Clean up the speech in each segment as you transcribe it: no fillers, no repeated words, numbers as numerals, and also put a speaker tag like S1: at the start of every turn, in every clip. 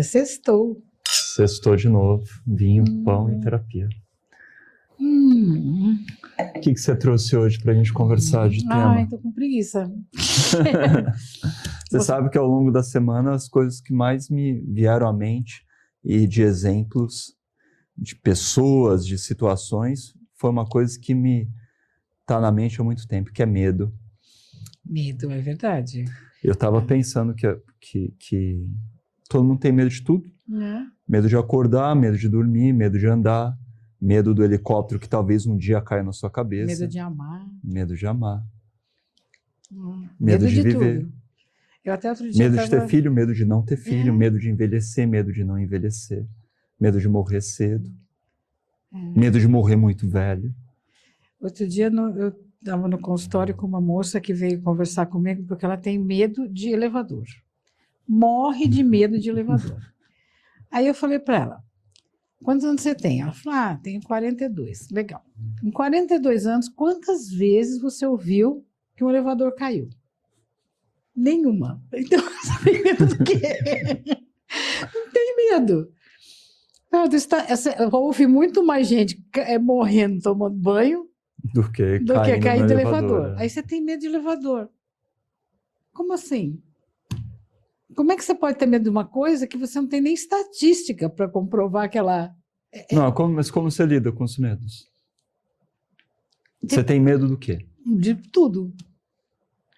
S1: sextou.
S2: Sextou de novo. Vinho, pão e terapia. O que você trouxe hoje pra gente conversar de tema?
S1: Ai, tô com preguiça.
S2: Você sabe que ao longo da semana as coisas que mais me vieram à mente e de exemplos de pessoas, de situações, foi uma coisa que me tá na mente há muito tempo, que é medo.
S1: Medo, é verdade.
S2: Eu estava pensando que todo mundo tem medo de tudo. Medo de acordar, medo de dormir, medo de andar, medo do helicóptero que talvez um dia caia na sua cabeça.
S1: Medo de amar.
S2: Medo de amar.
S1: Medo
S2: de viver.
S1: Tudo. Eu até outro dia
S2: Medo de ter filho, medo de não ter filho, medo de envelhecer, medo de não envelhecer, medo de morrer cedo, medo de morrer muito velho.
S1: Outro dia eu estava no consultório com uma moça que veio conversar comigo porque ela tem medo de elevador. Morre de medo de elevador. Aí eu falei para ela, quantos anos você tem? Ela falou, tenho 42. Legal. Em 42 anos, quantas vezes você ouviu que um elevador caiu? Nenhuma. Então, você tem medo do quê? Não tem medo. Eu ouvi muito mais gente morrendo tomando banho
S2: do que
S1: cair do elevador. Aí você tem medo de elevador. Como assim? Como é que você pode ter medo de uma coisa que você não tem nem estatística para comprovar que ela...
S2: Não, mas como você lida com os medos? Você tem medo do quê?
S1: De tudo.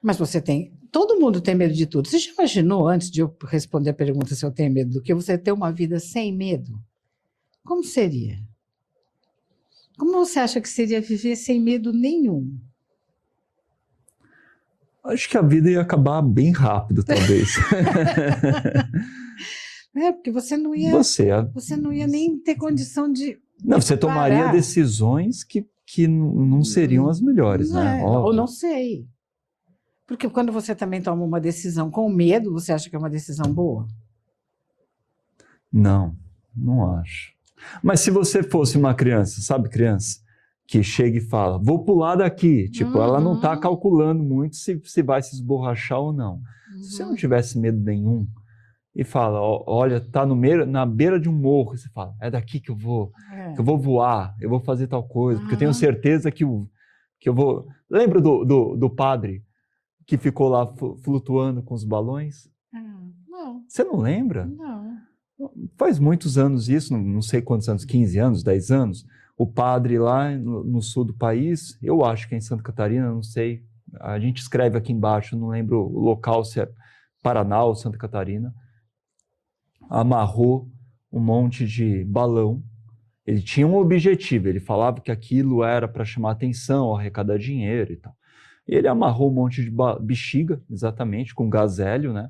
S1: Mas você tem... Todo mundo tem medo de tudo. Você já imaginou, antes de eu responder a pergunta se eu tenho medo do quê, você ter uma vida sem medo? Como seria? Como você acha que seria viver sem medo nenhum?
S2: Acho que a vida ia acabar bem rápido, talvez.
S1: Porque você não ia... Você não ia nem ter condição de...
S2: Não, você tomaria decisões que não seriam as melhores, né?
S1: Ou não sei. Porque quando você também toma uma decisão com medo, você acha que é uma decisão boa?
S2: Não acho. Mas se você fosse uma criança, sabe criança? Que chega e fala, vou pular daqui. Tipo, ela não está calculando muito se vai se esborrachar ou não. Se você não tivesse medo nenhum e fala, olha, tá na beira de um morro, e você fala, é daqui que eu vou voar, eu vou fazer tal coisa, porque eu tenho certeza que eu vou... Lembra do padre que ficou lá flutuando com os balões?
S1: Não.
S2: Você não lembra?
S1: Não.
S2: Faz muitos anos isso, não sei quantos anos, 15 anos, 10 anos, o padre lá no sul do país, eu acho que é em Santa Catarina, não sei, a gente escreve aqui embaixo, não lembro o local, se é Paraná ou Santa Catarina, amarrou um monte de balão, ele tinha um objetivo, ele falava que aquilo era para chamar atenção, arrecadar dinheiro e tal. Ele amarrou um monte de bexiga, exatamente, com gás hélio, né?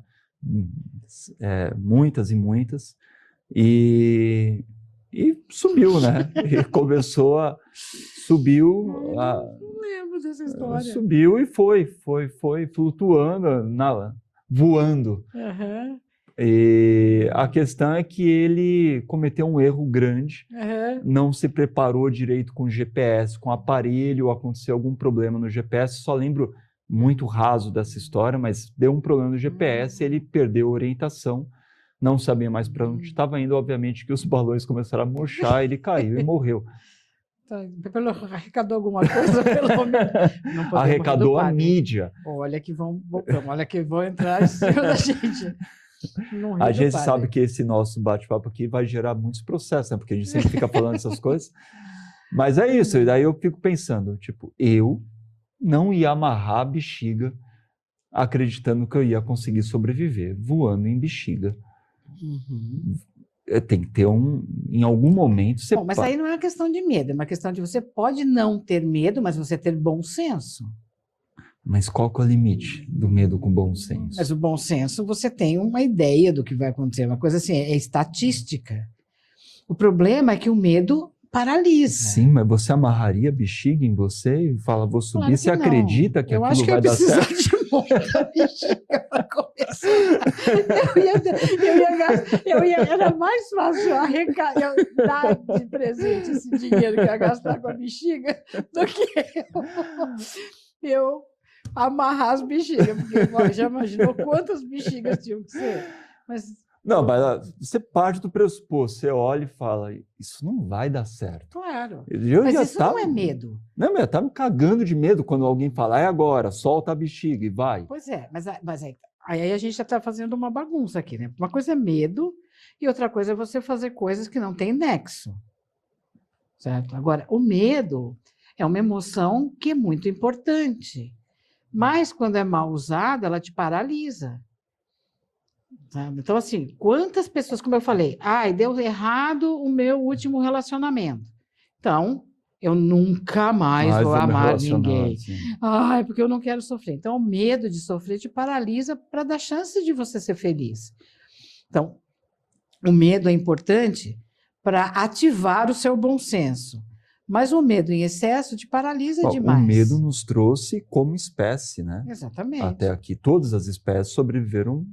S2: Muitas e muitas, e subiu, né? E subiu.
S1: Não lembro dessa história.
S2: Subiu e foi flutuando, voando. E a questão é que ele cometeu um erro grande, não se preparou direito com o GPS, com o aparelho, aconteceu algum problema no GPS, só lembro muito raso dessa história, mas deu um problema no GPS, ele perdeu a orientação, não sabia mais para onde estava indo, obviamente que os balões começaram a murchar, ele caiu e morreu.
S1: Arrecadou alguma coisa, pelo menos.
S2: Arrecadou a mídia.
S1: Olha que vão entrar em cima da gente.
S2: A gente sabe que esse nosso bate-papo aqui vai gerar muitos processos, né? Porque a gente sempre fica falando essas coisas. Mas é isso, e daí eu fico pensando, tipo, eu não ia amarrar a bexiga acreditando que eu ia conseguir sobreviver voando em bexiga. Tem que ter em algum momento...
S1: Mas aí não é uma questão de medo, é uma questão de você pode não ter medo, mas você ter bom senso.
S2: Mas qual que é o limite do medo com bom senso?
S1: Mas o bom senso, você tem uma ideia do que vai acontecer, uma coisa assim, é estatística. O problema é que o medo paralisa.
S2: Sim, mas você amarraria a bexiga em você e fala, vou subir, claro você não. Acredita que aquilo vai dar certo?
S1: Eu acho que eu preciso de muita bexiga para começar. Era mais fácil eu dar de presente esse dinheiro que eu ia gastar com a bexiga do que eu amarrar as bexigas, porque já imaginou quantas bexigas tinham que ser?
S2: Não, mas você parte do pressuposto, você olha e fala, isso não vai dar certo.
S1: Claro.
S2: Eu
S1: Mas
S2: já
S1: isso não é medo.
S2: Não, eu tava me cagando de medo quando alguém fala, é agora, solta a bexiga e vai.
S1: Pois é, mas aí a gente já está fazendo uma bagunça aqui, né? Uma coisa é medo e outra coisa é você fazer coisas que não têm nexo, certo? Agora, o medo é uma emoção que é muito importante, mas quando é mal usada, ela te paralisa. Sabe? Então, assim, quantas pessoas, como eu falei, ai, deu errado o meu último relacionamento. Então, eu nunca mais
S2: Mas
S1: vou
S2: vou me
S1: amar
S2: relacionar,
S1: ninguém.
S2: assim.
S1: Ai, porque eu não quero sofrer. Então, o medo de sofrer te paralisa para dar chance de você ser feliz. Então, o medo é importante para ativar o seu bom senso. Mas o medo em excesso te paralisa
S2: Bom, o
S1: demais.
S2: medo nos trouxe como espécie, né?
S1: Exatamente.
S2: Até aqui, todas as espécies sobreviveram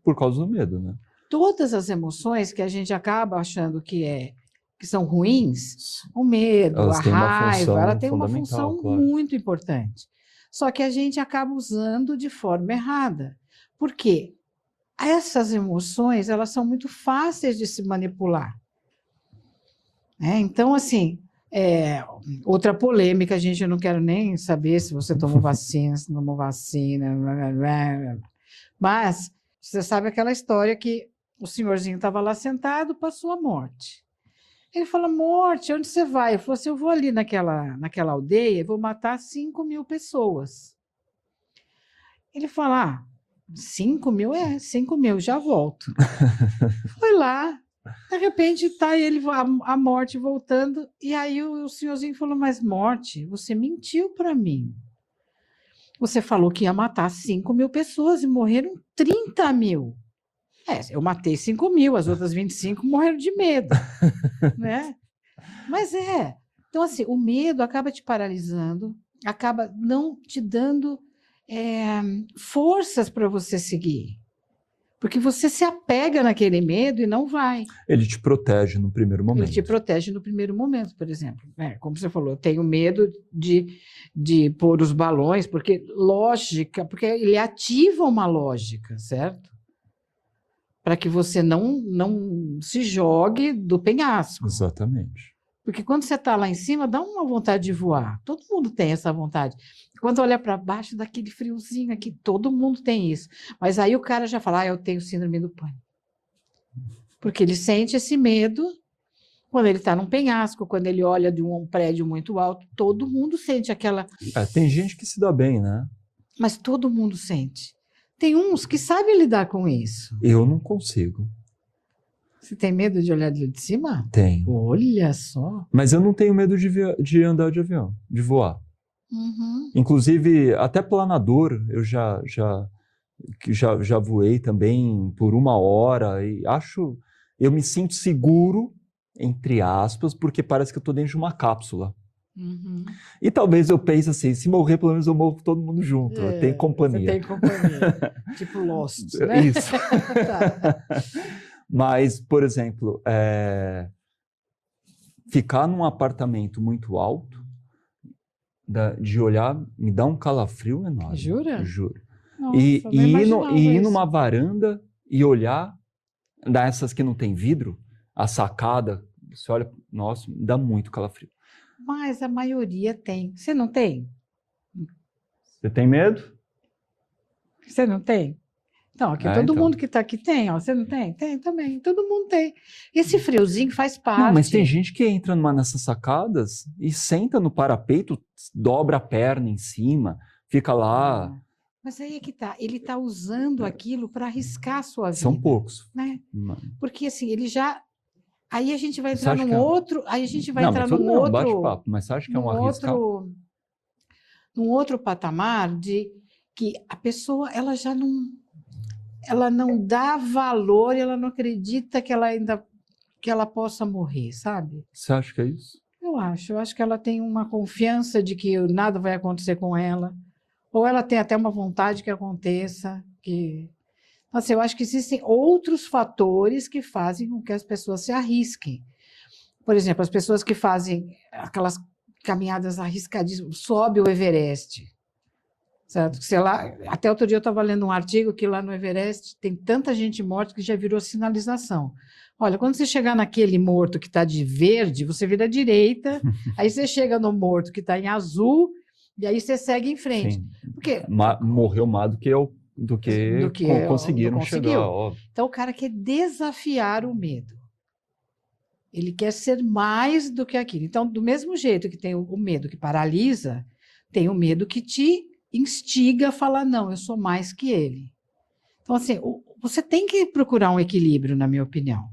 S2: por causa do medo, né?
S1: Todas as emoções que a gente acaba achando que são ruins, o medo,
S2: Elas
S1: a
S2: têm uma
S1: raiva,
S2: função
S1: ela tem uma
S2: fundamental,
S1: função
S2: claro.
S1: muito importante. Só que a gente acaba usando de forma errada. Por quê? Essas emoções, elas são muito fáceis de se manipular. Então, assim, outra polêmica, a gente não quero nem saber se você tomou vacina, se não tomou vacina, blá, blá, blá. Mas você sabe aquela história que o senhorzinho estava lá sentado, passou a morte. Ele falou, morte, onde você vai? Eu falei assim, eu vou ali naquela aldeia e vou matar 5.000 pessoas. Ele falou, 5.000? 5.000, já volto. Foi lá, de repente está ele, a morte voltando, e aí o senhorzinho falou, mas morte, você mentiu para mim. Você falou que ia matar 5.000 pessoas e morreram 30.000. Eu matei 5.000, as outras 25 morreram de medo, né? Mas então assim, o medo acaba te paralisando, acaba não te dando forças para você seguir, porque você se apega naquele medo e não vai.
S2: Ele te protege no primeiro momento.
S1: Ele te protege no primeiro momento, por exemplo. Como você falou, eu tenho medo de pôr os balões, porque ele ativa uma lógica, certo? Para que você não se jogue do penhasco.
S2: Exatamente.
S1: Porque quando você está lá em cima, dá uma vontade de voar. Todo mundo tem essa vontade. Quando olha para baixo, dá aquele friozinho aqui, todo mundo tem isso. Mas aí o cara já fala, eu tenho síndrome do pânico. Porque ele sente esse medo quando ele está num penhasco, quando ele olha de um prédio muito alto, todo mundo sente aquela...
S2: Tem gente que se dá bem, né?
S1: Mas todo mundo sente. Tem uns que sabem lidar com isso.
S2: Eu não consigo.
S1: Você tem medo de olhar de cima?
S2: Tenho.
S1: Olha só.
S2: Mas eu não tenho medo de andar de avião, de voar.
S1: Uhum.
S2: Inclusive, até planador, eu já voei também por 1 hora e eu me sinto seguro, entre aspas, porque parece que eu estou dentro de uma cápsula.
S1: Uhum.
S2: E talvez eu pense assim, se morrer, pelo menos eu morro todo mundo junto, tem companhia.
S1: Você tem companhia, tipo Lost, né?
S2: Isso.
S1: Tá.
S2: Mas, por exemplo, ficar num apartamento muito alto, de olhar, me dá um calafrio enorme.
S1: Jura?
S2: Juro.
S1: Nossa,
S2: E
S1: não imaginava
S2: ir
S1: isso.
S2: numa varanda e olhar, dessas que não tem vidro, a sacada, você olha, nossa, me dá muito calafrio.
S1: Mas a maioria tem. Você não tem?
S2: Você tem medo?
S1: Você não tem? Então, aqui todo
S2: Então.
S1: mundo que está aqui tem, ó. Você não tem? Tem também. Todo mundo tem. Esse friozinho faz parte.
S2: Não, mas tem gente que entra nessas sacadas e senta no parapeito, dobra a perna em cima, fica lá.
S1: Mas aí é que tá. Ele está usando aquilo para arriscar a sua vida.
S2: São poucos.
S1: Né? Porque assim, ele já... Aí a gente vai
S2: Você
S1: entrar
S2: acha
S1: num
S2: que
S1: outro... Aí a gente vai
S2: Não,
S1: entrar
S2: mas tudo
S1: num
S2: não,
S1: outro...
S2: bate-papo. Mas você acha que é um arriscar?
S1: Num outro patamar de que a pessoa, ela já não... Ela não dá valor, ela não acredita que ela possa morrer, sabe?
S2: Você acha que é isso?
S1: Eu acho que ela tem uma confiança de que nada vai acontecer com ela, ou ela tem até uma vontade que aconteça, Assim, eu acho que existem outros fatores que fazem com que as pessoas se arrisquem. Por exemplo, as pessoas que fazem aquelas caminhadas arriscadíssimas, sobe o Everest. certo? Sei lá, até outro dia eu estava lendo um artigo que lá no Everest tem tanta gente morta que já virou sinalização. Olha, quando você chegar naquele morto que está de verde, você vira à direita, aí você chega no morto que está em azul, e aí você segue em frente.
S2: Sim.
S1: Porque
S2: Morreu mais do que conseguiram chegar, óbvio.
S1: Então, o cara quer desafiar o medo. Ele quer ser mais do que aquilo. Então, do mesmo jeito que tem o medo que paralisa, tem o medo que te instiga a falar, não, eu sou mais que ele. Então, assim, você tem que procurar um equilíbrio, na minha opinião.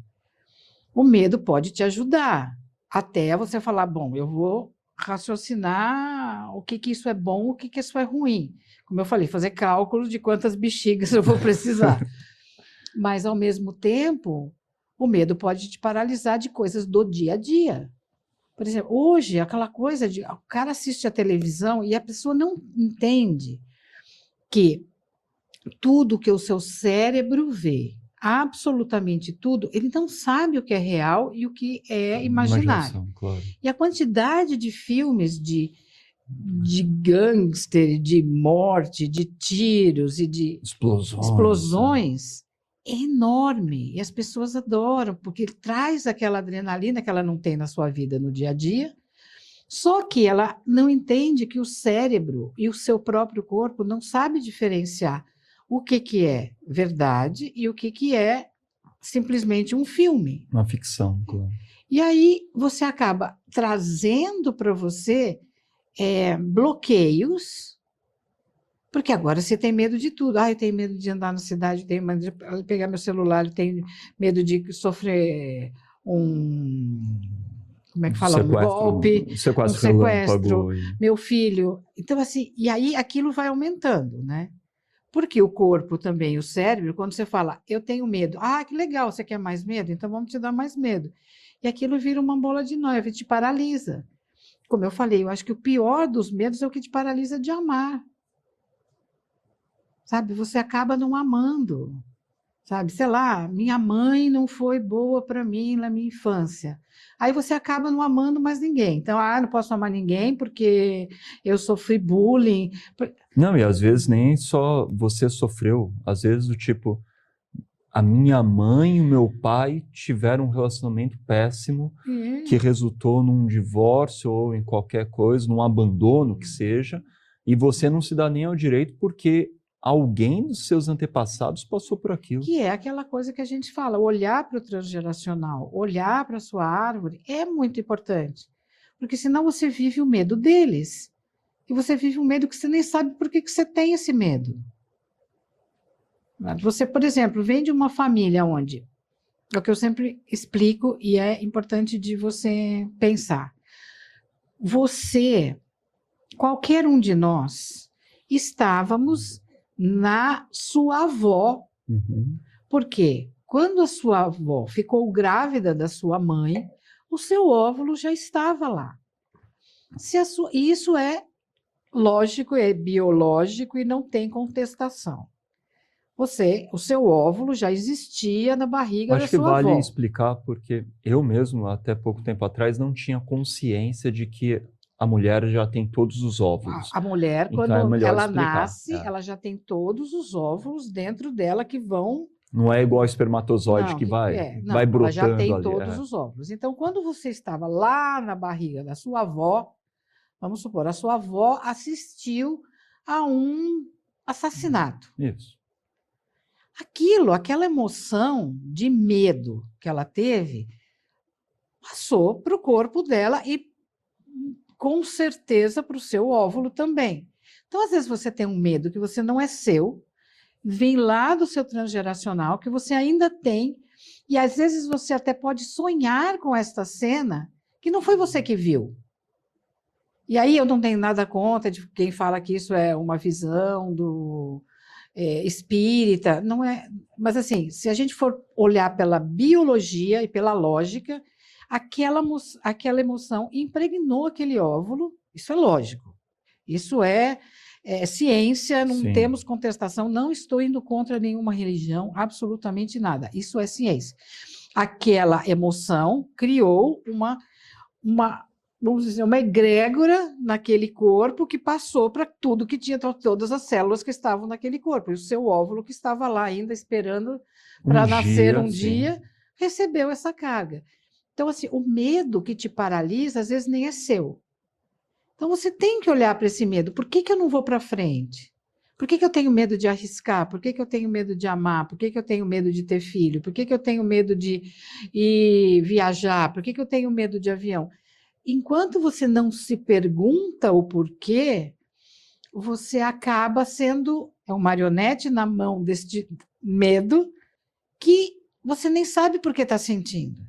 S1: O medo pode te ajudar, até você falar, bom, eu vou raciocinar o que isso é bom, o que isso é ruim. Como eu falei, fazer cálculos de quantas bexigas eu vou precisar. Mas, ao mesmo tempo, o medo pode te paralisar de coisas do dia a dia. Por exemplo, hoje, aquela coisa de o cara assiste a televisão e a pessoa não entende que tudo que o seu cérebro vê, absolutamente tudo, ele não sabe o que é real e o que é imaginário.
S2: Imaginação, claro.
S1: E a quantidade de filmes de gangster, de morte, de tiros e de explosões é enorme. E as pessoas adoram, porque traz aquela adrenalina que ela não tem na sua vida no dia a dia. Só que ela não entende que o cérebro e o seu próprio corpo não sabe diferenciar o que é verdade e o que é simplesmente um filme.
S2: Uma ficção, claro.
S1: E aí você acaba trazendo para você bloqueios, porque agora você tem medo de tudo. Eu tenho medo de andar na cidade, tenho medo de pegar meu celular, tenho medo de sofrer como é que fala? Um golpe, um sequestro, meu filho. Então, assim, e aí aquilo vai aumentando, né? Porque o corpo também, o cérebro, quando você fala, eu tenho medo, que legal, você quer mais medo? Então vamos te dar mais medo. E aquilo vira uma bola de neve, te paralisa. Como eu falei, eu acho que o pior dos medos é o que te paralisa de amar. Sabe, você acaba não amando. Sabe, sei lá, minha mãe não foi boa para mim na minha infância. Aí você acaba não amando mais ninguém. Então, não posso amar ninguém porque eu sofri bullying.
S2: Não, e às vezes nem só você sofreu. Às vezes do tipo, a minha mãe e o meu pai tiveram um relacionamento péssimo que resultou num divórcio ou em qualquer coisa, num abandono que seja, e você não se dá nem ao direito porque alguém dos seus antepassados passou por aquilo.
S1: Que é aquela coisa que a gente fala, olhar para o transgeracional, olhar para a sua árvore é muito importante, porque senão você vive o medo deles, e você vive um medo que você nem sabe por que você tem esse medo. Você, por exemplo, vem de uma família onde, é o que eu sempre explico e é importante de você pensar, qualquer um de nós, estávamos na sua avó. Porque quando a sua avó ficou grávida da sua mãe, o seu óvulo já estava lá. Isso é lógico, é biológico e não tem contestação. O seu óvulo já existia na barriga da sua avó.
S2: Acho que vale explicar, porque eu mesmo, até pouco tempo atrás, não tinha consciência de que a mulher já tem todos os óvulos.
S1: A mulher,
S2: então,
S1: quando ela nasce, ela já tem todos os óvulos dentro dela que vão...
S2: Não é igual ao espermatozoide que vai brotando.
S1: Ela já tem todos os óvulos. Então, quando você estava lá na barriga da sua avó, vamos supor, a sua avó assistiu a um assassinato.
S2: Isso.
S1: Aquela emoção de medo que ela teve, passou para o corpo dela e, com certeza, para o seu óvulo também. Então, às vezes, você tem um medo que você não é seu, vem lá do seu transgeracional, que você ainda tem, e às vezes você até pode sonhar com esta cena, que não foi você que viu. E aí eu não tenho nada contra de quem fala que isso é uma visão do espírita, não é. Mas assim, se a gente for olhar pela biologia e pela lógica, aquela emoção impregnou aquele óvulo, isso é lógico. Isso é ciência, não
S2: Sim.
S1: temos contestação, não estou indo contra nenhuma religião, absolutamente nada. Isso é ciência. Aquela emoção criou uma vamos dizer, uma egrégora naquele corpo que passou para tudo que tinha, todas as células que estavam naquele corpo. E o seu óvulo que estava lá ainda esperando para nascer um
S2: sim.
S1: dia, recebeu essa carga. Então, assim, o medo que te paralisa, às vezes nem é seu. Então, você tem que olhar para esse medo. Por que que eu não vou para frente? Por que que eu tenho medo de arriscar? Por que que eu tenho medo de amar? Por que que eu tenho medo de ter filho? Por que que eu tenho medo de ir viajar? Por que que eu tenho medo de avião? Enquanto você não se pergunta o porquê, você acaba sendo um marionete na mão deste medo que você nem sabe por que está sentindo.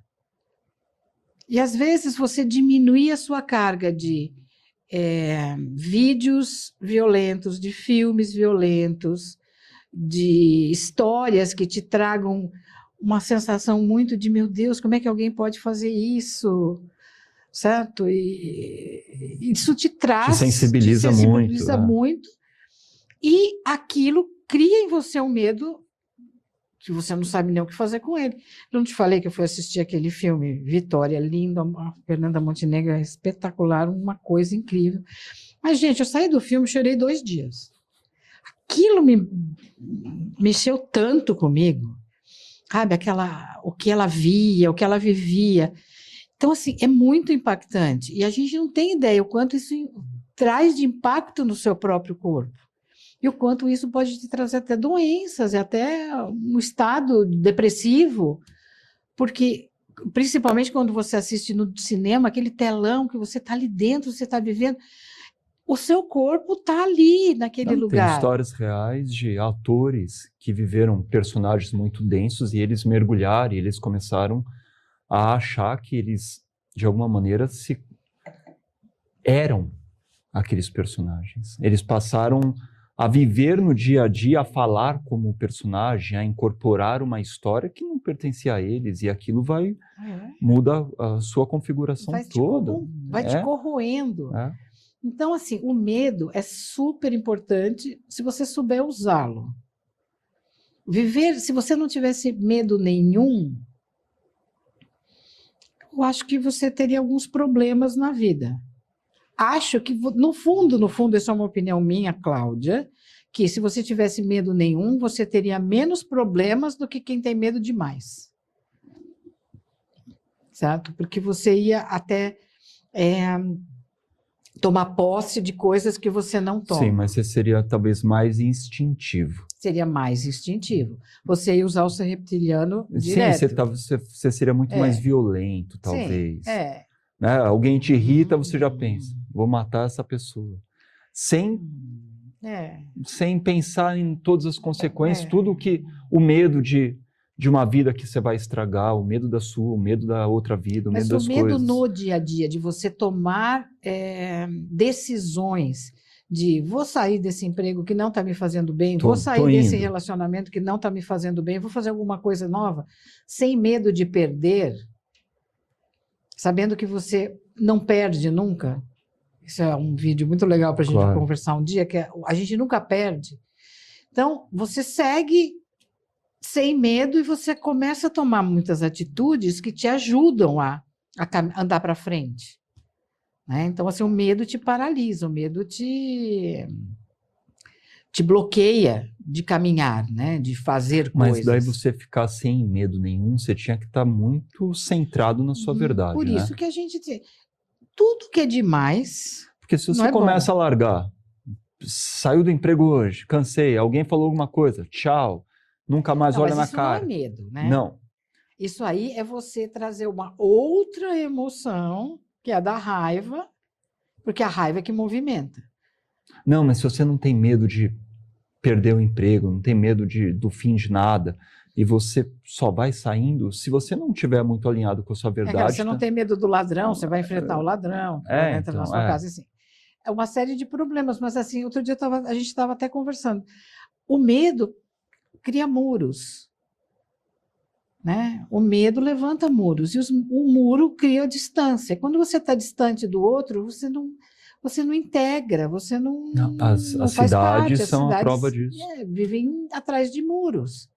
S1: E às vezes você diminuir a sua carga de vídeos violentos, de filmes violentos, de histórias que te tragam uma sensação muito de, meu Deus, como é que alguém pode fazer isso? Certo? E isso te traz,
S2: te sensibiliza
S1: muito, e aquilo cria em você um medo que você não sabe nem o que fazer com ele. Eu não te falei que eu fui assistir aquele filme Vitória, lindo, a Fernanda Montenegro é espetacular, uma coisa incrível. Mas, gente, eu saí do filme, chorei 2 dias. Aquilo me mexeu tanto comigo, sabe? O que ela via, o que ela vivia. Então, assim, é muito impactante. E a gente não tem ideia o quanto isso traz de impacto no seu próprio corpo. E o quanto isso pode te trazer até doenças, e até um estado depressivo. Porque, principalmente quando você assiste no cinema, aquele telão que você está ali dentro, você está vivendo, o seu corpo está ali, naquele lugar.
S2: Tem histórias reais de atores que viveram personagens muito densos e eles mergulharam, e eles começaram a achar que eles, de alguma maneira, eram aqueles personagens. Eles passaram a viver no dia a dia, a falar como personagem, a incorporar uma história que não pertencia a eles, e aquilo muda a sua configuração toda.
S1: Vai te corroendo. Então, assim, o medo é super importante se você souber usá-lo. Se você não tivesse medo nenhum, eu acho que você teria alguns problemas na vida. Acho que, no fundo, essa é uma opinião minha, Cláudia, que se você tivesse medo nenhum, você teria menos problemas do que quem tem medo demais. Certo? Porque você ia até tomar posse de coisas que você não toma.
S2: Sim, mas você seria talvez mais instintivo.
S1: Seria mais instintivo. Você ia usar o seu reptiliano direto.
S2: Sim, você seria muito mais violento, talvez.
S1: Sim,
S2: né? Alguém te irrita, você já pensa, vou matar essa pessoa. Sem pensar em todas as consequências, tudo que o medo de uma vida que você vai estragar, o medo da sua, o medo da outra vida, o medo das coisas.
S1: Mas o medo no dia a dia, de você tomar decisões de vou sair desse emprego que não está me fazendo bem, vou sair desse relacionamento que não está me fazendo bem, vou fazer alguma coisa nova, sem medo de perder, sabendo que você não perde nunca. Isso é um vídeo muito legal para a gente conversar um dia, que a gente nunca perde. Então, você segue sem medo e você começa a tomar muitas atitudes que te ajudam a andar para frente. Né? Então, assim, o medo te paralisa, o medo te bloqueia de caminhar, né? De fazer coisas.
S2: Mas daí você ficar sem medo nenhum, você tinha que estar muito centrado na sua verdade.
S1: Por isso que a gente... Tudo que é demais...
S2: Porque se você começa a largar, saiu do emprego hoje, cansei, alguém falou alguma coisa, tchau, nunca mais olha na cara.
S1: Não é medo, né?
S2: Não.
S1: Isso aí é você trazer uma outra emoção, que é a da raiva, porque a raiva é que movimenta.
S2: Não, mas se você não tem medo de perder o emprego, não tem medo do fim de nada, e você só vai saindo, se você não estiver muito alinhado com a sua verdade...
S1: você não tem medo do ladrão, você vai enfrentar o ladrão, vai entrar na sua casa, assim. É uma série de problemas, mas assim, outro dia a gente estava até conversando. O medo cria muros. Né? O medo levanta muros, e o muro cria distância. Quando você está distante do outro, você não integra, você não
S2: as
S1: faz
S2: cidades
S1: parte.
S2: são a prova disso.
S1: Vivem atrás de muros.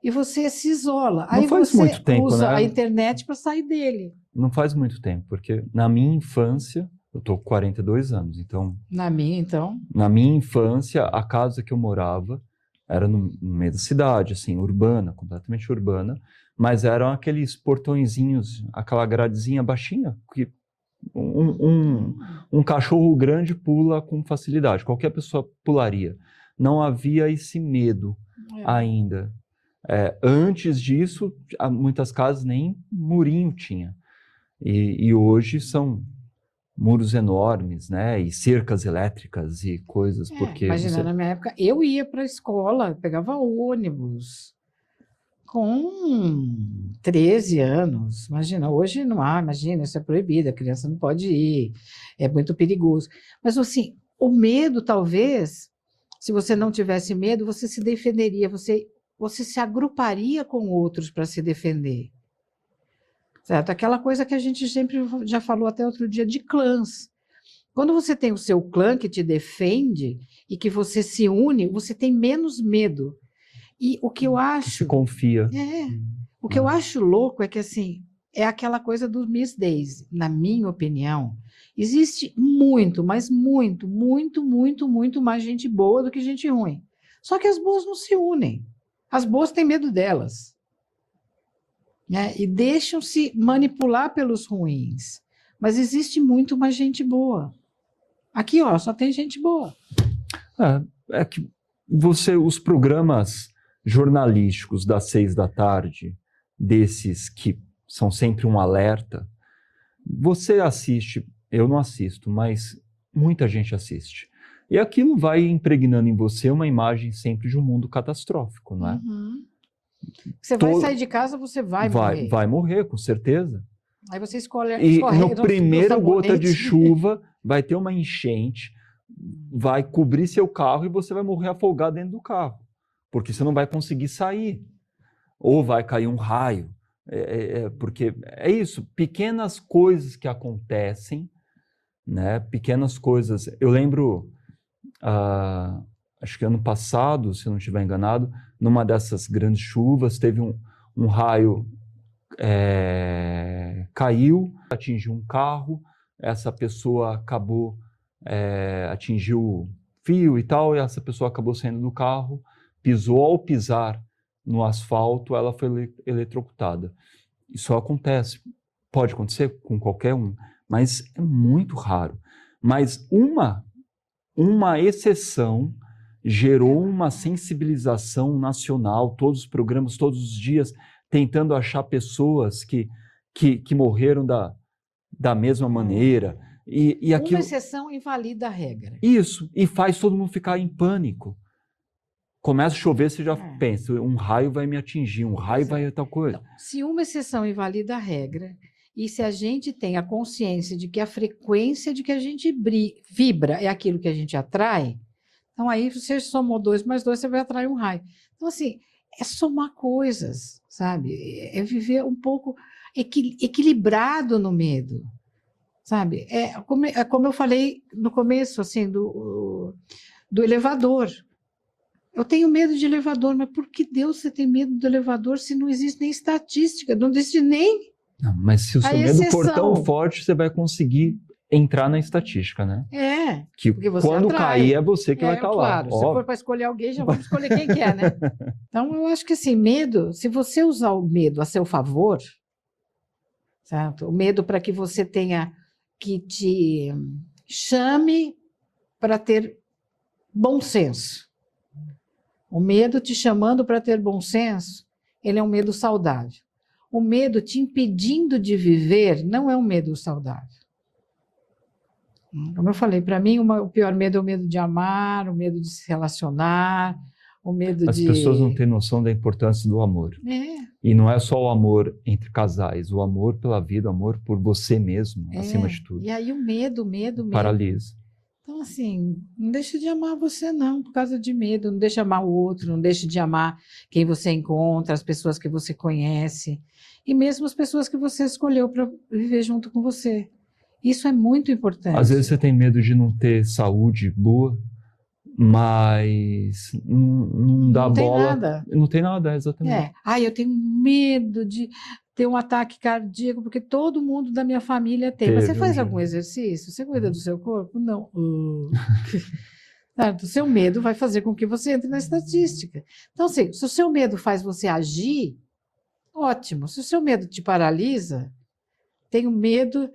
S1: E você se isola.
S2: Não
S1: aí
S2: faz
S1: você
S2: muito tempo,
S1: usa
S2: né?
S1: a internet para sair dele.
S2: não faz muito tempo, porque na minha infância, eu tô com 42 anos, então,
S1: Na minha, então.
S2: na minha infância, a casa que eu morava era no meio da cidade, assim, urbana, completamente urbana, mas eram aqueles portõezinhos, aquela gradezinha baixinha, que um cachorro grande pula com facilidade, qualquer pessoa pularia. Não havia esse medo ainda. Antes disso, muitas casas nem murinho tinha. E hoje são muros enormes, né? E cercas elétricas e coisas, porque
S1: Imagina, na minha época, eu ia para a escola, pegava ônibus com 13 anos. Imagina, hoje não há, imagina, isso é proibido, a criança não pode ir, é muito perigoso. Mas, assim, o medo, talvez, se você não tivesse medo, você se defenderia, você se agruparia com outros para se defender. Certo? Aquela coisa que a gente sempre já falou até outro dia de clãs. Quando você tem o seu clã que te defende e que você se une, você tem menos medo. E o que eu acho...
S2: se confia.
S1: O que eu acho louco é que, assim, é aquela coisa do Miss Daisy. Na minha opinião, existe muito, mas muito, muito, muito, muito mais gente boa do que gente ruim. Só que as boas não se unem. As boas têm medo delas. Né? E deixam-se manipular pelos ruins. Mas existe muito mais gente boa. Aqui, ó, só tem gente boa.
S2: É que os programas jornalísticos das 6 da tarde, desses que são sempre um alerta, você assiste, eu não assisto, mas muita gente assiste. E aquilo vai impregnando em você uma imagem sempre de um mundo catastrófico, não é?
S1: Você vai sair de casa, você vai morrer.
S2: Vai morrer, com certeza.
S1: Aí você escolhe
S2: E no primeiro gota de chuva, vai ter uma enchente, vai cobrir seu carro e você vai morrer afogado dentro do carro, porque você não vai conseguir sair. Ou vai cair um raio. Porque é isso, pequenas coisas que acontecem, né? Pequenas coisas. Eu lembro, acho que ano passado, se eu não estiver enganado, numa dessas grandes chuvas, teve um raio, caiu, atingiu um carro, essa pessoa acabou, atingiu o fio e tal, e essa pessoa acabou saindo do carro, pisou. Ao pisar no asfalto, ela foi eletrocutada. Isso acontece, pode acontecer com qualquer um, mas é muito raro. Mas uma exceção gerou uma sensibilização nacional, todos os programas, todos os dias, tentando achar pessoas que morreram da mesma maneira. E aquilo,
S1: uma exceção invalida a regra.
S2: Isso, e faz todo mundo ficar em pânico. Começa a chover, você já pensa, um raio vai me atingir, um raio vai tal coisa.
S1: Então, se uma exceção invalida a regra, e se a gente tem a consciência de que a frequência de que a gente vibra é aquilo que a gente atrai, então aí você somou 2 mais 2, você vai atrair um raio. Então, assim, é somar coisas, sabe? É viver um pouco equilibrado no medo, sabe? Como eu falei no começo, assim, do elevador. Eu tenho medo de elevador, mas por que Deus você tem medo do elevador se não existe nem estatística? Não existe nem.
S2: Não, mas se o seu medo for tão forte, você vai conseguir entrar na estatística, né? Que quando cair é você que vai estar lá.
S1: Claro, se for para escolher alguém, já vamos escolher quem que é, né? Então, eu acho que assim, medo, se você usar o medo a seu favor, certo? O medo para que você tenha, que te chame para ter bom senso. O medo te chamando para ter bom senso, ele é um medo saudável. O medo te impedindo de viver não é um medo saudável. Como eu falei, para mim o pior medo é o medo de amar, o medo de se relacionar, o medo
S2: As pessoas não têm noção da importância do amor. E não é só o amor entre casais, o amor pela vida, o amor por você mesmo, acima de tudo.
S1: E aí o medo.
S2: Paralisa.
S1: Então, assim, não deixe de amar você não, por causa de medo, não deixe de amar o outro, não deixe de amar quem você encontra, as pessoas que você conhece, e mesmo as pessoas que você escolheu para viver junto com você. Isso é muito importante.
S2: Às vezes você tem medo de não ter saúde boa, mas não dá bola.
S1: Nada.
S2: Não tem nada, exatamente.
S1: Eu tenho medo de ter um ataque cardíaco, porque todo mundo da minha família tem. Mas você
S2: Teve um
S1: faz
S2: dia.
S1: algum exercício? Você cuida do seu corpo? Não. O seu medo vai fazer com que você entre na estatística. Então, assim, se o seu medo faz você agir, ótimo. Se o seu medo te paralisa, tenho medo,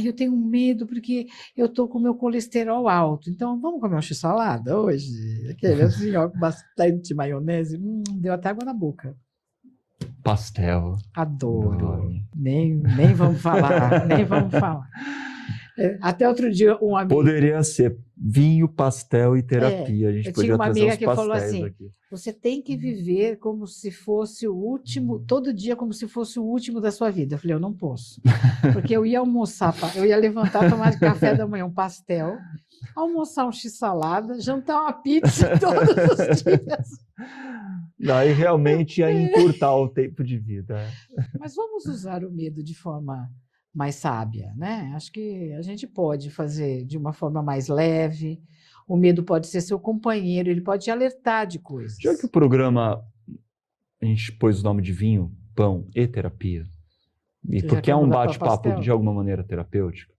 S1: eu tenho medo porque eu estou com o meu colesterol alto. Então, vamos comer uma x-salada hoje? Aquele assim, ó, com bastante maionese. Deu até água na boca.
S2: Pastel.
S1: Adoro. Nem vamos falar, nem vamos falar. Até outro dia, um amigo...
S2: Poderia ser vinho, pastel e terapia. A gente
S1: eu
S2: podia
S1: tinha uma
S2: trazer
S1: amiga
S2: uns
S1: que falou
S2: pastéis
S1: assim,
S2: aqui.
S1: você tem que viver como se fosse o último, todo dia como se fosse o último da sua vida. Eu falei, eu não posso. Porque eu ia almoçar, eu ia levantar, tomar de café da manhã um pastel, almoçar um x-salada, jantar uma pizza todos os dias.
S2: Daí realmente ia encurtar o tempo de vida.
S1: Mas vamos usar o medo de forma mais sábia, né? Acho que a gente pode fazer de uma forma mais leve. O medo pode ser seu companheiro, ele pode te alertar de coisas.
S2: Já que o programa, a gente pôs o nome de vinho, pão e terapia, e
S1: Você já
S2: porque
S1: quer
S2: é um
S1: mudar pra
S2: bate-papo
S1: pastel?
S2: de alguma maneira terapêutico,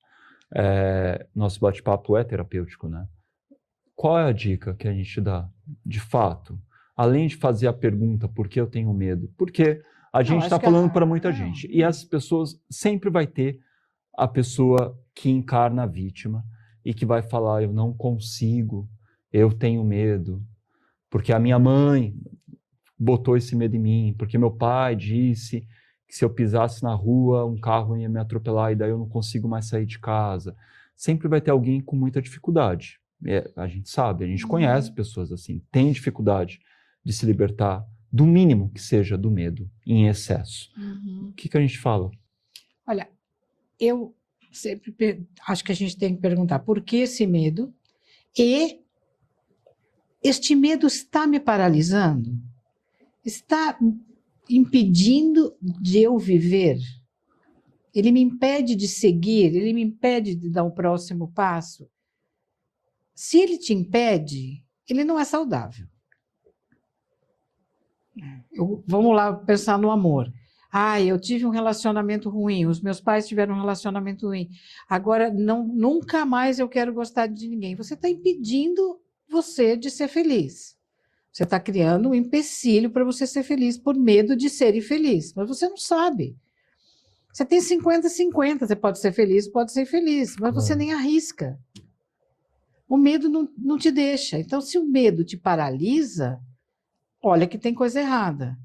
S2: nosso bate-papo é terapêutico, né? Qual é a dica que a gente dá, de fato? Além de fazer a pergunta, por que eu tenho medo? Porque a gente está falando para muita gente. E as pessoas, sempre vai ter a pessoa que encarna a vítima e que vai falar, eu não consigo, eu tenho medo, porque a minha mãe botou esse medo em mim, porque meu pai disse que se eu pisasse na rua, um carro ia me atropelar e daí eu não consigo mais sair de casa. Sempre vai ter alguém com muita dificuldade. A gente sabe, a gente conhece pessoas assim, tem dificuldade de se libertar do mínimo que seja do medo em excesso. O que a gente fala?
S1: Olha, eu sempre acho que a gente tem que perguntar por que esse medo e este medo está me paralisando? Está impedindo de eu viver? Ele me impede de seguir? Ele me impede de dar o próximo passo? Se ele te impede, ele não é saudável. Vamos lá pensar no amor. Eu tive um relacionamento ruim, os meus pais tiveram um relacionamento ruim, agora nunca mais eu quero gostar de ninguém. Você está impedindo você de ser feliz. Você está criando um empecilho para você ser feliz por medo de ser infeliz, mas você não sabe. Você tem 50-50, você pode ser feliz, mas você nem arrisca. O medo não te deixa. Então, se o medo te paralisa, olha que tem coisa errada.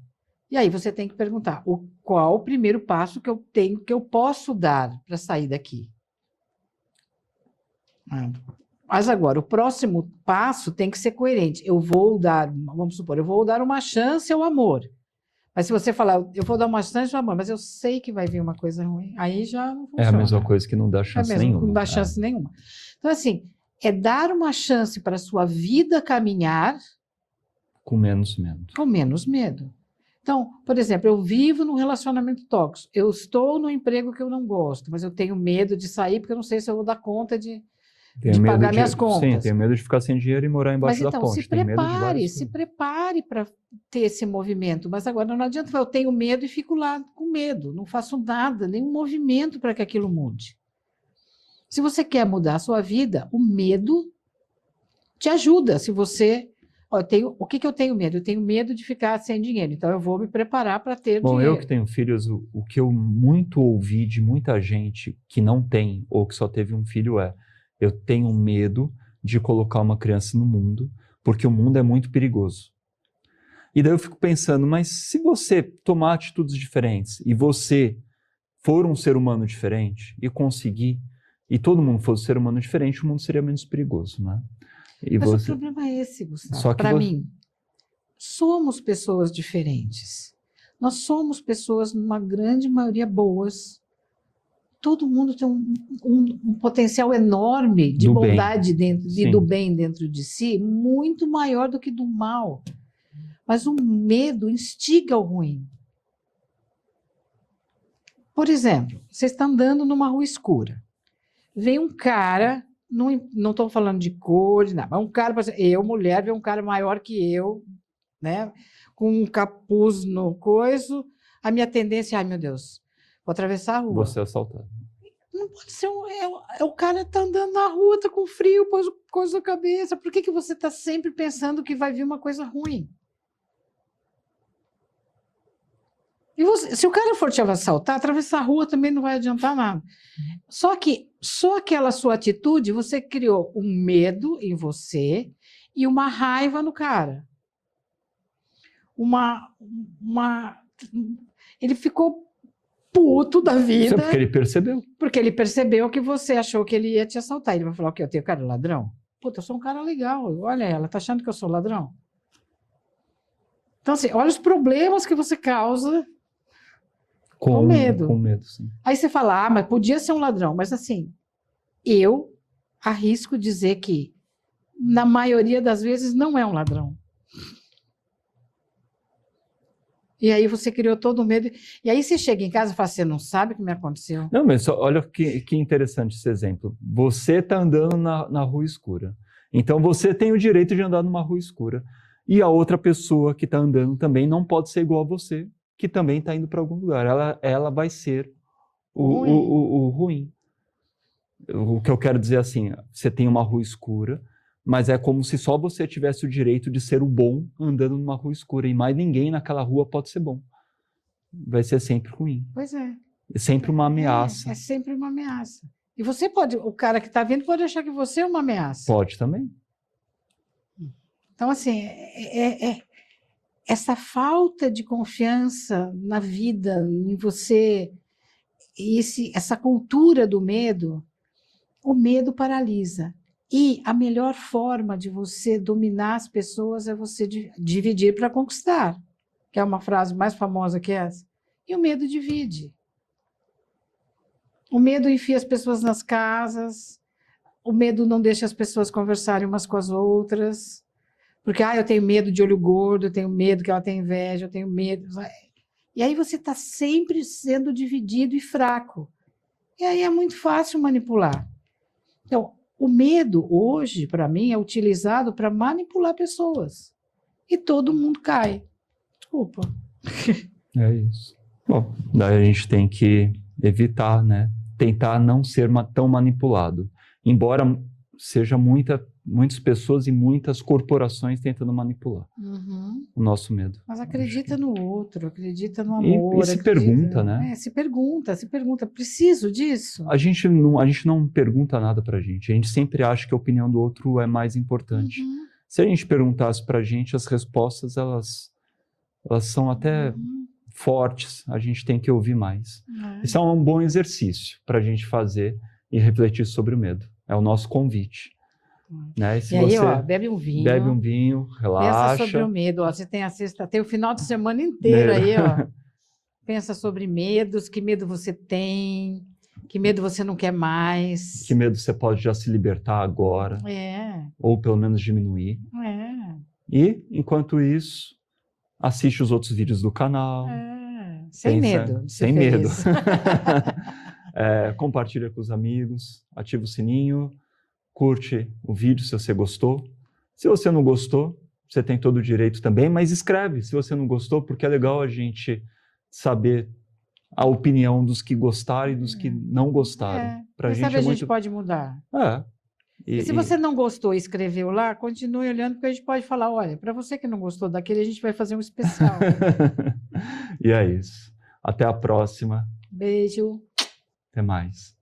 S1: E aí você tem que perguntar, qual o primeiro passo que eu posso dar para sair daqui? Mas agora, o próximo passo tem que ser coerente. Vamos supor, eu vou dar uma chance ao amor. Mas se você falar, eu vou dar uma chance ao amor, mas eu sei que vai vir uma coisa ruim, aí já não funciona.
S2: É a mesma coisa que não dá chance nenhuma.
S1: Não dá chance nenhuma. Então, assim, é dar uma chance para a sua vida caminhar
S2: com menos medo.
S1: Com menos medo. Então, por exemplo, eu vivo num relacionamento tóxico, eu estou no emprego que eu não gosto, mas eu tenho medo de sair porque eu não sei se eu vou dar conta de pagar minhas contas.
S2: Sim, tenho medo de ficar sem dinheiro e morar embaixo da ponte.
S1: Se prepare para ter esse movimento. Mas agora não adianta falar, eu tenho medo e fico lá com medo, não faço nada, nenhum movimento para que aquilo mude. Se você quer mudar a sua vida, o medo te ajuda. Se você... o que eu tenho medo? Eu tenho medo de ficar sem dinheiro, então eu vou me preparar para ter dinheiro.
S2: Eu que tenho filhos, o que eu muito ouvi de muita gente que não tem ou que só teve um filho eu tenho medo de colocar uma criança no mundo, porque o mundo é muito perigoso. E daí eu fico pensando, mas se você tomar atitudes diferentes e você for um ser humano diferente e conseguir, e todo mundo fosse um ser humano diferente, o mundo seria menos perigoso, né?
S1: Mas o problema é esse, Gustavo. Para mim, somos pessoas diferentes. Nós somos pessoas, numa grande maioria, boas. Todo mundo tem um potencial enorme de bondade e do bem dentro de si, muito maior do que do mal. Mas o medo instiga o ruim. Por exemplo, você está andando numa rua escura. Vem um cara... Não estou falando de cores, nada, mas um cara, por exemplo, eu, mulher, vê um cara maior que eu, né, com um capuz no coiso, a minha tendência, ai meu Deus, vou atravessar a rua.
S2: Você é assaltado.
S1: Não pode ser, o cara tá andando na rua, tá com frio, pôs coisa na cabeça. Por que você tá sempre pensando que vai vir uma coisa ruim? E se o cara for te assaltar, atravessar a rua também não vai adiantar nada. Só que só aquela sua atitude, você criou um medo em você e uma raiva no cara. Ele ficou puto da vida.
S2: Isso é porque ele percebeu.
S1: Porque ele percebeu que você achou que ele ia te assaltar. Ele vai falar o quê? Eu tenho cara de ladrão? Puta, eu sou um cara legal. Olha ela, tá achando que eu sou ladrão? Então, assim, olha os problemas que você causa com medo.
S2: Com medo, sim.
S1: Aí você fala, mas podia ser um ladrão. Mas assim, eu arrisco dizer que, na maioria das vezes, não é um ladrão. E aí você criou todo o medo. E aí você chega em casa e fala, você não sabe o que me aconteceu?
S2: Não, mas olha que interessante esse exemplo. Você está andando na rua escura. Então você tem o direito de andar numa rua escura. E a outra pessoa que está andando também não pode ser igual a você, que também está indo para algum lugar. Ela vai ser o ruim. O que eu quero dizer assim, você tem uma rua escura, mas é como se só você tivesse o direito de ser o bom andando numa rua escura, e mais ninguém naquela rua pode ser bom. Vai ser sempre ruim.
S1: Pois é.
S2: É sempre uma ameaça.
S1: É sempre uma ameaça. E você pode, o cara que está vindo pode achar que você é uma ameaça.
S2: Pode também.
S1: Então, assim, essa falta de confiança na vida, em você, e essa cultura do medo, o medo paralisa. E a melhor forma de você dominar as pessoas é você dividir para conquistar, que é uma frase mais famosa que essa. E o medo divide. O medo enfia as pessoas nas casas, o medo não deixa as pessoas conversarem umas com as outras, porque eu tenho medo de olho gordo, eu tenho medo que ela tenha inveja, eu tenho medo. E aí você está sempre sendo dividido e fraco. E aí é muito fácil manipular. Então, o medo hoje, para mim, é utilizado para manipular pessoas. E todo mundo cai. Desculpa.
S2: É isso. Bom, daí a gente tem que evitar, né? Tentar não ser tão manipulado. Embora seja muitas pessoas e muitas corporações tentando manipular o nosso medo.
S1: Mas acredita no outro, acredita no amor.
S2: E se pergunta, né?
S1: Se pergunta. Preciso disso?
S2: A gente não pergunta nada pra gente. A gente sempre acha que a opinião do outro é mais importante. Se a gente perguntasse pra gente, as respostas, elas são até fortes. A gente tem que ouvir mais. Isso é um bom exercício pra gente fazer e refletir sobre o medo. É o nosso convite. Né? E
S1: aí, ó, bebe um vinho,
S2: relaxa.
S1: Pensa sobre o medo. Ó, você tem tem o final de semana inteiro aí, ó. Pensa sobre medos, que medo você tem, que medo você não quer mais.
S2: Que medo você pode já se libertar agora. Ou pelo menos diminuir. E, enquanto isso, assiste os outros vídeos do canal.
S1: Sem medo.
S2: Sem medo. Compartilha com os amigos, ativa o sininho. Curte o vídeo se você gostou. Se você não gostou, você tem todo o direito também, mas escreve se você não gostou, porque é legal a gente saber a opinião dos que gostaram e dos que não gostaram.
S1: Pra gente a gente pode mudar. E se você não gostou e escreveu lá, continue olhando, porque a gente pode falar, olha, para você que não gostou daquele, a gente vai fazer um especial.
S2: E é isso. Até a próxima.
S1: Beijo.
S2: Até mais.